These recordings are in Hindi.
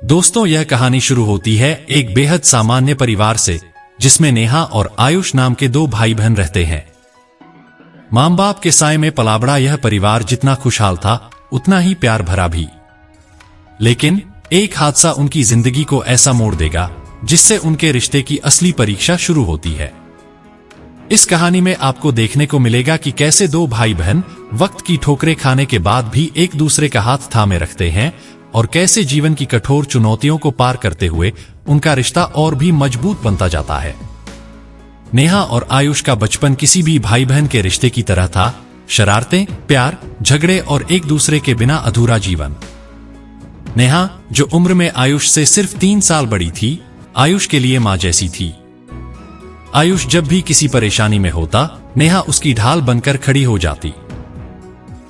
दोस्तों, यह कहानी शुरू होती है एक बेहद सामान्य परिवार से, जिसमें नेहा और आयुष नाम के दो भाई बहन रहते हैं। मां बाप के साए में पला बड़ा यह परिवार जितना खुशहाल था, उतना ही प्यार भरा भी। लेकिन एक हादसा उनकी जिंदगी को ऐसा मोड़ देगा जिससे उनके रिश्ते की असली परीक्षा शुरू होती है। इस कहानी में आपको देखने को मिलेगा कि कैसे दो भाई बहन वक्त की ठोकरें खाने के बाद भी एक दूसरे का हाथ थामे रखते हैं और कैसे जीवन की कठोर चुनौतियों को पार करते हुए उनका रिश्ता और भी मजबूत बनता जाता है। नेहा और आयुष का बचपन किसी भी भाई बहन के रिश्ते की तरह था। शरारतें, प्यार, झगड़े और एक दूसरे के बिना अधूरा जीवन। नेहा, जो उम्र में आयुष से सिर्फ 3 साल बड़ी थी, आयुष के लिए मां जैसी थी। आयुष जब भी किसी परेशानी में होता, नेहा उसकी ढाल बनकर खड़ी हो जाती।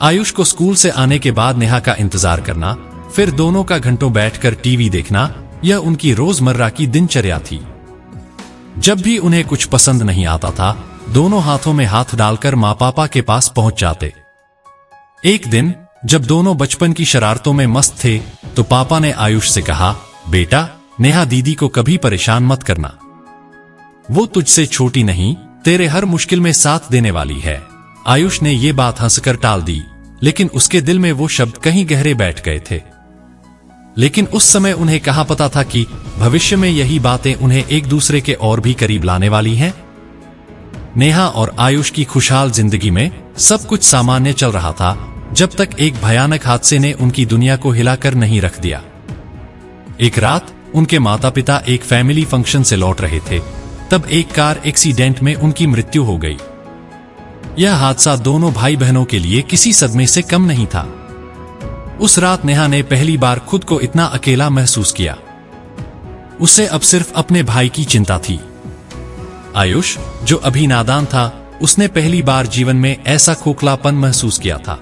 आयुष को स्कूल से आने के बाद नेहा का इंतजार करना, फिर दोनों का घंटों बैठकर टीवी देखना, यह उनकी रोजमर्रा की दिनचर्या थी। जब भी उन्हें कुछ पसंद नहीं आता था, दोनों हाथों में हाथ डालकर मां पापा के पास पहुंच जाते। एक दिन जब दोनों बचपन की शरारतों में मस्त थे, तो पापा ने आयुष से कहा, बेटा, नेहा दीदी को कभी परेशान मत करना। वो तुझसे छोटी नहीं, तेरे हर मुश्किल में साथ देने वाली है। आयुष ने ये बात हंसकर टाल दी, लेकिन उसके दिल में वो शब्द कहीं गहरे बैठ गए थे। लेकिन उस समय उन्हें कहाँ पता था कि भविष्य में यही बातें उन्हें एक दूसरे के और भी करीब लाने वाली हैं। नेहा और आयुष की खुशहाल जिंदगी में सब कुछ सामान्य चल रहा था, जब तक एक भयानक हादसे ने उनकी दुनिया को हिलाकर नहीं रख दिया। एक रात उनके माता पिता एक फैमिली फंक्शन से लौट रहे थे, तब एक कार एक्सीडेंट में उनकी मृत्यु हो गई। यह हादसा दोनों भाई बहनों के लिए किसी सदमे से कम नहीं था। उस रात नेहा ने पहली बार खुद को इतना अकेला महसूस किया। उसे अब सिर्फ अपने भाई की चिंता थी। आयुष, जो अभी नादान था, उसने पहली बार जीवन में ऐसा खोखलापन महसूस किया था।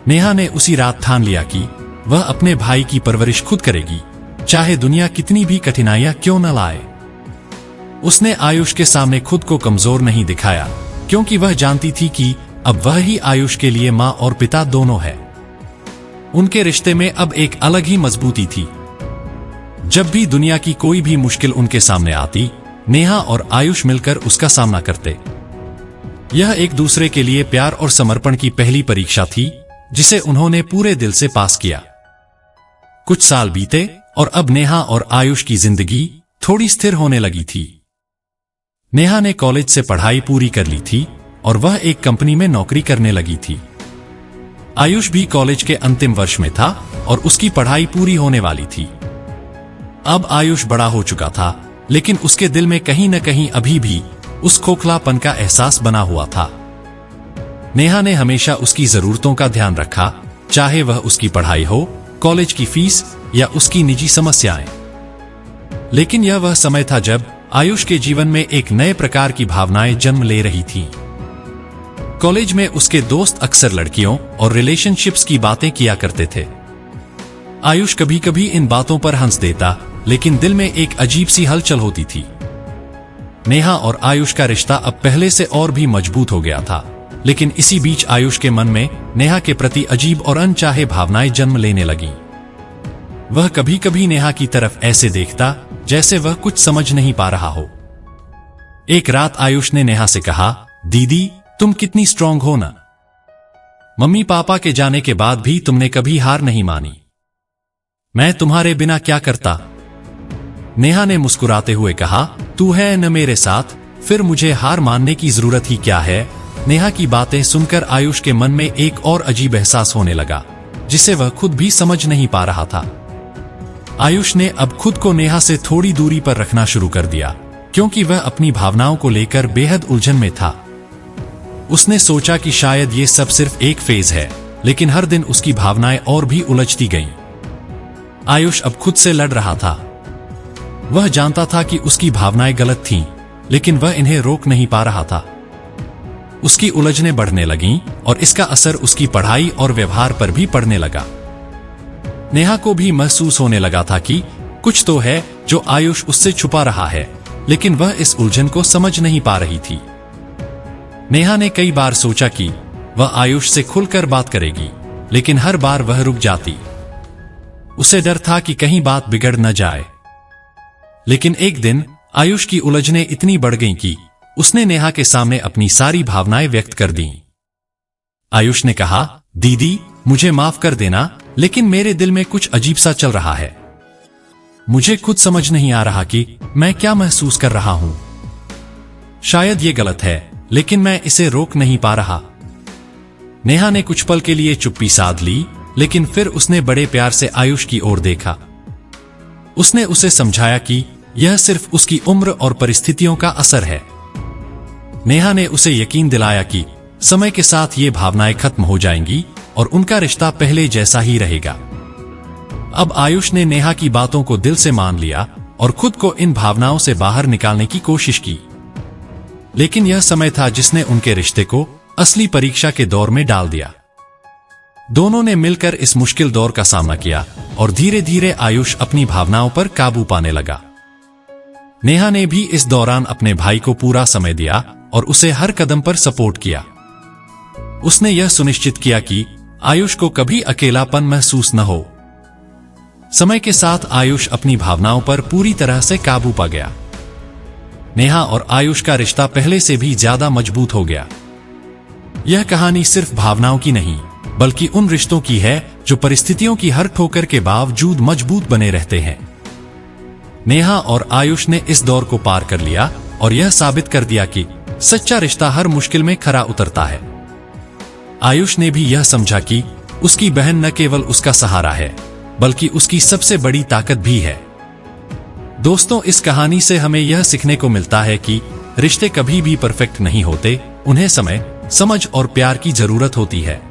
नेहा ने उसी रात ठान लिया कि वह अपने भाई की परवरिश खुद करेगी, चाहे दुनिया कितनी भी कठिनाइयां क्यों न लाए। उसने आयुष के सामने खुद को कमजोर नहीं दिखाया, क्योंकि वह जानती थी कि अब वह ही आयुष के लिए मां और पिता दोनों है। उनके रिश्ते में अब एक अलग ही मजबूती थी। जब भी दुनिया की कोई भी मुश्किल उनके सामने आती, नेहा और आयुष मिलकर उसका सामना करते। यह एक दूसरे के लिए प्यार और समर्पण की पहली परीक्षा थी, जिसे उन्होंने पूरे दिल से पास किया। कुछ साल बीते और अब नेहा और आयुष की जिंदगी थोड़ी स्थिर होने लगी थी। नेहा ने कॉलेज से पढ़ाई पूरी कर ली थी और वह एक कंपनी में नौकरी करने लगी थी। आयुष भी कॉलेज के अंतिम वर्ष में था और उसकी पढ़ाई पूरी होने वाली थी। अब आयुष बड़ा हो चुका था, लेकिन उसके दिल में कहीं न कहीं अभी भी उस खोखलापन का एहसास बना हुआ था। नेहा ने हमेशा उसकी जरूरतों का ध्यान रखा, चाहे वह उसकी पढ़ाई हो, कॉलेज की फीस या उसकी निजी समस्याएं। लेकिन यह वह समय था जब आयुष के जीवन में एक नए प्रकार की भावनाएं जन्म ले रही थीं। कॉलेज में उसके दोस्त अक्सर लड़कियों और रिलेशनशिप्स की बातें किया करते थे। आयुष कभी कभी इन बातों पर हंस देता, लेकिन दिल में एक अजीब सी हलचल होती थी। नेहा और आयुष का रिश्ता अब पहले से और भी मजबूत हो गया था, लेकिन इसी बीच आयुष के मन में नेहा के प्रति अजीब और अनचाहे भावनाएं जन्म लेने लगीं। वह कभी कभी नेहा की तरफ ऐसे देखता जैसे वह कुछ समझ नहीं पा रहा हो। एक रात आयुष ने नेहा से कहा, दीदी, तुम कितनी स्ट्रांग हो ना। मम्मी पापा के जाने के बाद भी तुमने कभी हार नहीं मानी। मैं तुम्हारे बिना क्या करता। नेहा ने मुस्कुराते हुए कहा, तू है न मेरे साथ, फिर मुझे हार मानने की जरूरत ही क्या है। नेहा की बातें सुनकर आयुष के मन में एक और अजीब एहसास होने लगा, जिसे वह खुद भी समझ नहीं पा रहा था। आयुष ने अब खुद को नेहा से थोड़ी दूरी पर रखना शुरू कर दिया, क्योंकि वह अपनी भावनाओं को लेकर बेहद उलझन में था। उसने सोचा कि शायद ये सब सिर्फ एक फेज है, लेकिन हर दिन उसकी भावनाएं और भी उलझती गईं। आयुष अब खुद से लड़ रहा था। वह जानता था कि उसकी भावनाएं गलत थीं, लेकिन वह इन्हें रोक नहीं पा रहा था। उसकी उलझनें बढ़ने लगीं और इसका असर उसकी पढ़ाई और व्यवहार पर भी पड़ने लगा। नेहा को भी महसूस होने लगा था कि कुछ तो है जो आयुष उससे छुपा रहा है, लेकिन वह इस उलझन को समझ नहीं पा रही थी। नेहा ने कई बार सोचा कि वह आयुष से खुलकर बात करेगी, लेकिन हर बार वह रुक जाती। उसे डर था कि कहीं बात बिगड़ न जाए। लेकिन एक दिन आयुष की उलझनें इतनी बढ़ गईं कि उसने नेहा के सामने अपनी सारी भावनाएं व्यक्त कर दीं। आयुष ने कहा, दीदी मुझे माफ कर देना, लेकिन मेरे दिल में कुछ अजीब सा चल रहा है। मुझे खुद समझ नहीं आ रहा कि मैं क्या महसूस कर रहा हूं। शायद ये गलत है, लेकिन मैं इसे रोक नहीं पा रहा। नेहा ने कुछ पल के लिए चुप्पी साध ली, लेकिन फिर उसने बड़े प्यार से आयुष की ओर देखा। उसने उसे समझाया कि यह सिर्फ उसकी उम्र और परिस्थितियों का असर है। नेहा ने उसे यकीन दिलाया कि समय के साथ ये भावनाएं खत्म हो जाएंगी और उनका रिश्ता पहले जैसा ही रहेगा। अब आयुष ने नेहा की बातों को दिल से मान लिया और खुद को इन भावनाओं से बाहर निकालने की कोशिश की। लेकिन यह समय था जिसने उनके रिश्ते को असली परीक्षा के दौर में डाल दिया। दोनों ने मिलकर इस मुश्किल दौर का सामना किया और धीरे धीरे आयुष अपनी भावनाओं पर काबू पाने लगा। नेहा ने भी इस दौरान अपने भाई को पूरा समय दिया और उसे हर कदम पर सपोर्ट किया। उसने यह सुनिश्चित किया कि आयुष को कभी अकेलापन महसूस न हो। समय के साथ आयुष अपनी भावनाओं पर पूरी तरह से काबू पा गया। नेहा और आयुष का रिश्ता पहले से भी ज्यादा मजबूत हो गया। यह कहानी सिर्फ भावनाओं की नहीं, बल्कि उन रिश्तों की है जो परिस्थितियों की हर ठोकर के बावजूद मजबूत बने रहते हैं। नेहा और आयुष ने इस दौर को पार कर लिया और यह साबित कर दिया कि सच्चा रिश्ता हर मुश्किल में खरा उतरता है। आयुष ने भी यह समझा कि उसकी बहन न केवल उसका सहारा है, बल्कि उसकी सबसे बड़ी ताकत भी है। दोस्तों, इस कहानी से हमें यह सीखने को मिलता है कि रिश्ते कभी भी परफेक्ट नहीं होते, उन्हें समय, समझ और प्यार की जरूरत होती है।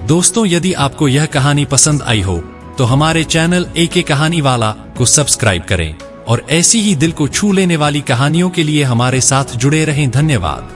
दोस्तों, यदि आपको यह कहानी पसंद आई हो तो हमारे चैनल एक कहानी वाला को सब्सक्राइब करें और ऐसी ही दिल को छू लेने वाली कहानियों के लिए हमारे साथ जुड़े रहें। धन्यवाद।